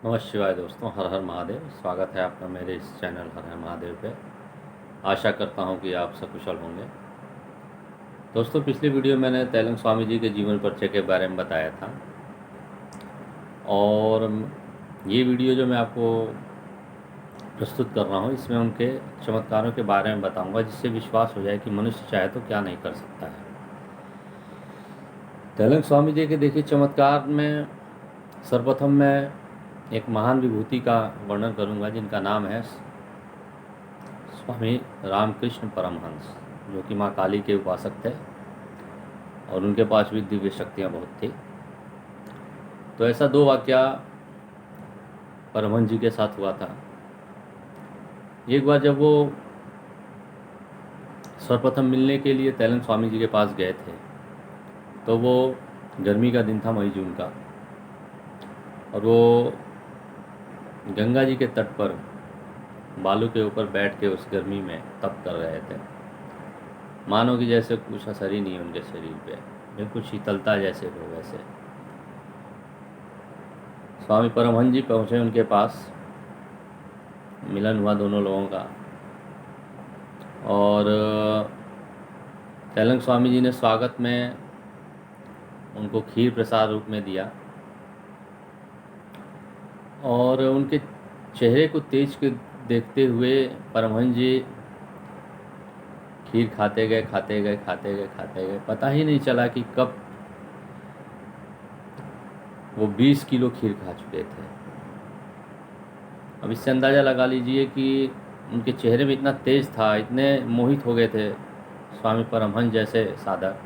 नमः शिवाय दोस्तों, हर हर महादेव। स्वागत है आपका मेरे इस चैनल हर हर महादेव पे। आशा करता हूँ कि आप सकुशल होंगे। दोस्तों, पिछली वीडियो मैंने तेलंग स्वामी जी के जीवन परिचय के बारे में बताया था, और ये वीडियो जो मैं आपको प्रस्तुत कर रहा हूँ इसमें उनके चमत्कारों के बारे में बताऊँगा, जिससे विश्वास हो जाए कि मनुष्य चाहे तो क्या नहीं कर सकता है। तेलंग स्वामी जी के देखिए चमत्कार में सर्वप्रथम मैं एक महान विभूति का वर्णन करूँगा, जिनका नाम है स्वामी रामकृष्ण परमहंस, जो कि माँ काली के उपासक थे और उनके पास भी दिव्य शक्तियाँ बहुत थी। तो ऐसा दो वाक़या परमहंस जी के साथ हुआ था। एक बार जब वो सर्वप्रथम मिलने के लिए तेलंग स्वामी जी के पास गए थे, तो वो गर्मी का दिन था, मई जून का, और वो गंगा जी के तट पर बालू के ऊपर बैठ के उस गर्मी में तप कर रहे थे। मानो कि जैसे कुछ असर ही नहीं है उनके शरीर पे, बिल्कुल शीतलता जैसे हो वैसे। स्वामी परमहंस जी पहुँचे उनके पास, मिलन हुआ दोनों लोगों का, और तेलंग स्वामी जी ने स्वागत में उनको खीर प्रसाद रूप में दिया, और उनके चेहरे को तेज के देखते हुए परमहंस जी खीर खाते गए, खाते गए, खाते गए, खाते गए। पता ही नहीं चला कि कब वो 20 किलो खीर खा चुके थे। अब इससे अंदाज़ा लगा लीजिए कि उनके चेहरे में इतना तेज था, इतने मोहित हो गए थे स्वामी परमहंस जैसे साधक,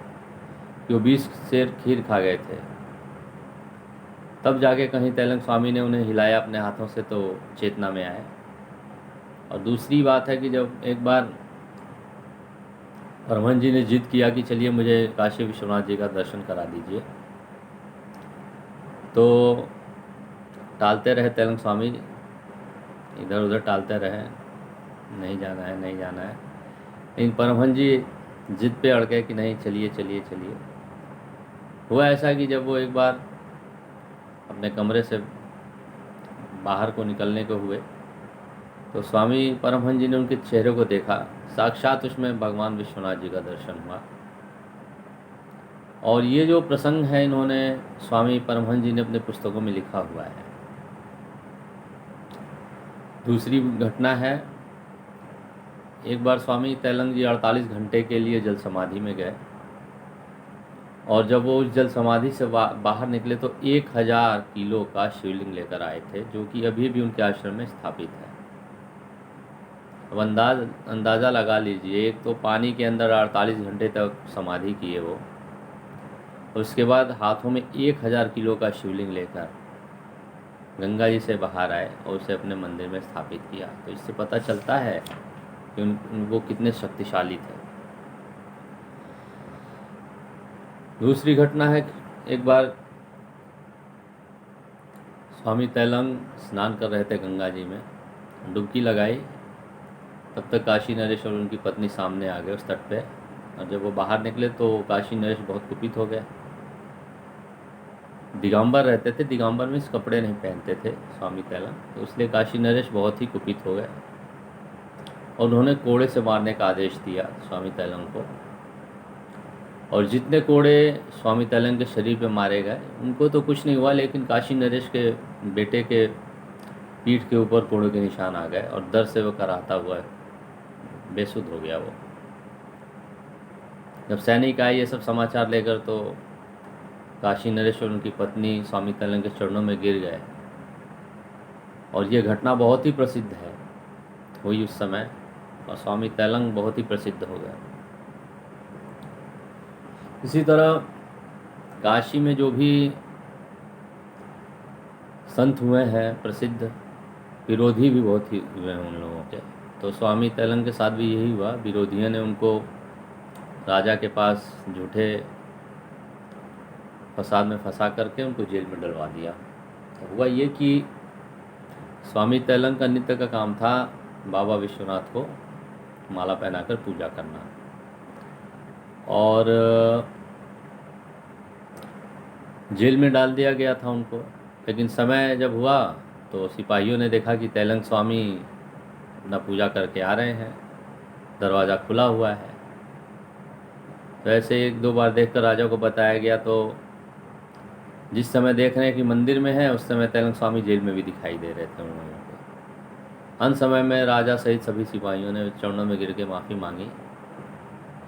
कि वो 20 सेर खीर खा गए थे। तब जाके कहीं तेलंग स्वामी ने उन्हें हिलाया अपने हाथों से, तो चेतना में आए। और दूसरी बात है कि जब एक बार परमहंस जी ने जिद किया कि चलिए मुझे काशी विश्वनाथ जी का दर्शन करा दीजिए, तो टालते रहे तेलंग स्वामी, इधर उधर टालते रहे, नहीं जाना है, नहीं जाना है। लेकिन परमहंस जी जिद पे अड़ गए कि नहीं, चलिए चलिए चलिए। हुआ ऐसा कि जब वो एक बार अपने कमरे से बाहर को निकलने को हुए, तो स्वामी परमहंस जी ने उनके चेहरे को देखा। साक्षात उसमें भगवान विश्वनाथ जी का दर्शन हुआ। और ये जो प्रसंग है, इन्होंने स्वामी परमहंस जी ने अपने पुस्तकों में लिखा हुआ है। दूसरी घटना है, एक बार स्वामी तेलंग जी 48 घंटे के लिए जल समाधि में गए, और जब वो उस जल समाधि से बाहर निकले तो 1000 किलो का शिवलिंग लेकर आए थे, जो कि अभी भी उनके आश्रम में स्थापित है। अब अंदाज़ा लगा लीजिए, एक तो पानी के अंदर 48 घंटे तक समाधि किए वो, और उसके बाद हाथों में 1000 किलो का शिवलिंग लेकर गंगा जी से बाहर आए और उसे अपने मंदिर में स्थापित किया। तो इससे पता चलता है कि वो कितने शक्तिशाली थे। दूसरी घटना है, एक बार स्वामी तेलंग स्नान कर रहे थे गंगा जी में, डुबकी लगाई, तब तक काशी नरेश और उनकी पत्नी सामने आ गए उस तट पे। और जब वो बाहर निकले तो काशी नरेश बहुत कुपित हो गए। दिगंबर रहते थे, दिगंबर में कपड़े नहीं पहनते थे स्वामी तेलंग, तो इसलिए काशी नरेश बहुत ही कुपित हो गए, और उन्होंने कोड़े से मारने का आदेश दिया स्वामी तेलंग को। और जितने कोड़े स्वामी तेलंग के शरीर पे मारे गए, उनको तो कुछ नहीं हुआ, लेकिन काशी नरेश के बेटे के पीठ के ऊपर कोड़ों के निशान आ गए, और दर्द से वो कराहता हुआ बेसुध हो गया वो। जब सैनिक आए ये सब समाचार लेकर, तो काशी नरेश और उनकी पत्नी स्वामी तेलंग के चरणों में गिर गए। और ये घटना बहुत ही प्रसिद्ध है, हुई उस समय, और स्वामी तेलंग बहुत ही प्रसिद्ध हो गए। इसी तरह काशी में जो भी संत हुए हैं प्रसिद्ध, विरोधी भी बहुत ही हुए हैं उन लोगों के। तो स्वामी तेलंग के साथ भी यही हुआ, विरोधियों ने उनको राजा के पास झूठे फसाद में फंसा करके उनको जेल में डलवा दिया। तो हुआ ये कि स्वामी तेलंग का नित्य का काम था बाबा विश्वनाथ को माला पहनाकर पूजा करना, और जेल में डाल दिया गया था उनको। लेकिन समय जब हुआ तो सिपाहियों ने देखा कि तैलंग स्वामी अपना पूजा करके आ रहे हैं, दरवाज़ा खुला हुआ है। तो ऐसे एक दो बार देखकर राजा को बताया गया, तो जिस समय देख रहे हैं कि मंदिर में है, उस समय तैलंग स्वामी जेल में भी दिखाई दे रहे थे उन लोगों को। अंत समय में राजा सहित सभी सिपाहियों ने चरणों में गिर के माफ़ी मांगी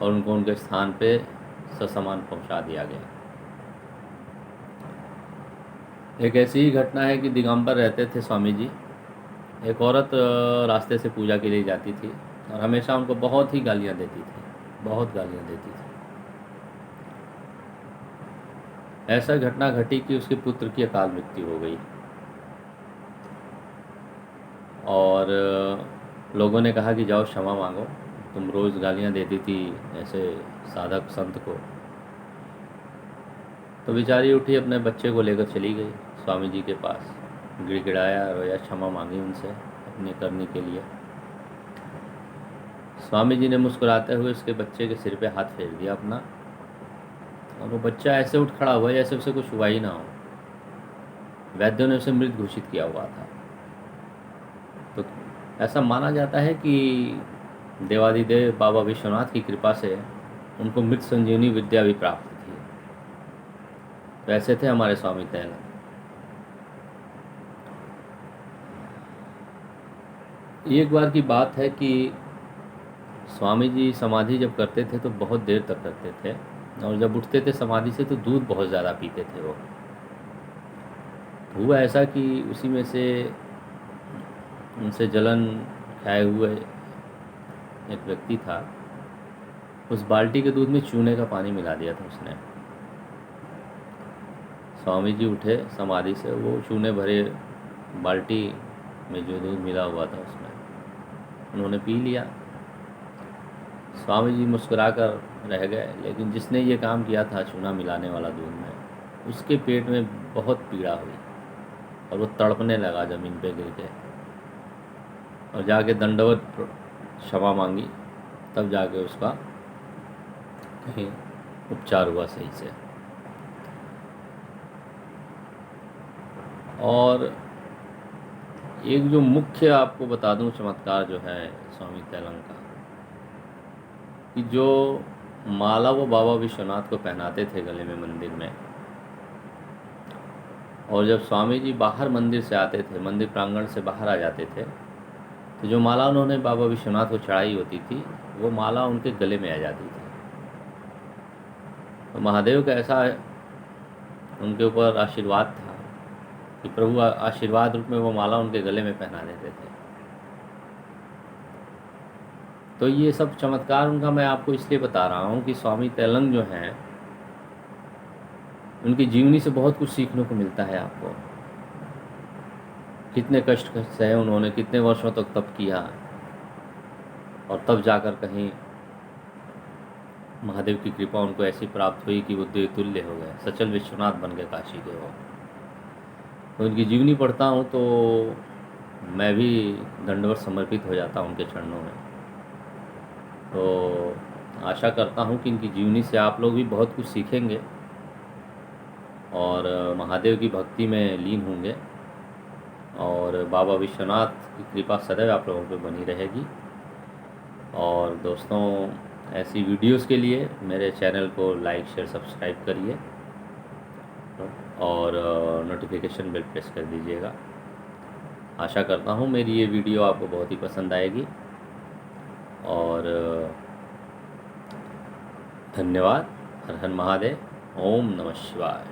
और उनको उनके स्थान पे ससम्मान पहुंचा दिया गया। एक ऐसी ही घटना है कि दिगंबर रहते थे स्वामी जी। एक औरत रास्ते से पूजा के लिए जाती थी और हमेशा उनको बहुत ही गालियाँ देती थी, बहुत गालियाँ देती थी। ऐसा घटना घटी कि उसके पुत्र की अकाल मृत्यु हो गई और लोगों ने कहा कि जाओ क्षमा मांगो, तुम रोज़ गालियाँ देती थी ऐसे साधक संत को। तो बेचारी उठी, अपने बच्चे को लेकर चली गई स्वामी जी के पास, गिड़गिड़ाया, रोया, क्षमा मांगी उनसे अपनी करनी के लिए। स्वामी जी ने मुस्कुराते हुए उसके बच्चे के सिर पे हाथ फेर दिया अपना, और वो बच्चा ऐसे उठ खड़ा हुआ जैसे उसे कुछ हुआ ही ना हो। वैद्यों ने उसे मृत घोषित किया हुआ था। तो ऐसा माना जाता है कि देवादिदेव बाबा विश्वनाथ की कृपा से उनको मृत संजीवनी विद्या भी प्राप्त थी। तो ऐसे थे हमारे स्वामी तैलंग। एक बार की बात है कि स्वामी जी समाधि जब करते थे तो बहुत देर तक करते थे, और जब उठते थे समाधि से तो दूध बहुत ज़्यादा पीते थे वो। हुआ ऐसा कि उसी में से उनसे जलन खाए हुए एक व्यक्ति था, उस बाल्टी के दूध में चूने का पानी मिला दिया था उसने। स्वामी जी उठे समाधि से, वो चूने भरे बाल्टी में जो दूध मिला हुआ था उसमें उन्होंने पी लिया। स्वामी जी मुस्कुरा कर रह गए, लेकिन जिसने ये काम किया था चूना मिलाने वाला दूध में, उसके पेट में बहुत पीड़ा हुई और वो तड़पने लगा ज़मीन पे गिर के, और जाके दंडवत क्षमा मांगी, तब जाके उसका कहीं उपचार हुआ सही से। और एक जो मुख्य आपको बता दूं चमत्कार जो है स्वामी तैलंग का, कि जो माला वो बाबा विश्वनाथ को पहनाते थे गले में मंदिर में, और जब स्वामी जी बाहर मंदिर से आते थे, मंदिर प्रांगण से बाहर आ जाते थे, तो जो माला उन्होंने बाबा विश्वनाथ को चढ़ाई होती थी वो माला उनके गले में आ जाती थी। तो महादेव का ऐसा उनके ऊपर आशीर्वाद था कि प्रभु आशीर्वाद रूप में वो माला उनके गले में पहना देते थे। तो ये सब चमत्कार उनका मैं आपको इसलिए बता रहा हूँ कि स्वामी तैलंग जो हैं, उनकी जीवनी से बहुत कुछ सीखने को मिलता है आपको। कितने कष्ट सहे उन्होंने, कितने वर्षों तक तप किया, और तब जाकर कहीं महादेव की कृपा उनको ऐसी प्राप्त हुई कि वो देवतुल्य हो गए, सचल विश्वनाथ बन गए काशी के वो। तो उनकी जीवनी पढ़ता हूँ तो मैं भी दंडवत समर्पित हो जाता हूँ उनके चरणों में। तो आशा करता हूँ कि इनकी जीवनी से आप लोग भी बहुत कुछ सीखेंगे और महादेव की भक्ति में लीन होंगे, और बाबा विश्वनाथ की कृपा सदैव आप लोगों पे बनी रहेगी। और दोस्तों, ऐसी वीडियोस के लिए मेरे चैनल को लाइक, शेयर, सब्सक्राइब करिए और नोटिफिकेशन बेल प्रेस कर दीजिएगा। आशा करता हूँ मेरी ये वीडियो आपको बहुत ही पसंद आएगी, और धन्यवाद। हर हर महादेव। ओम नमः शिवाय।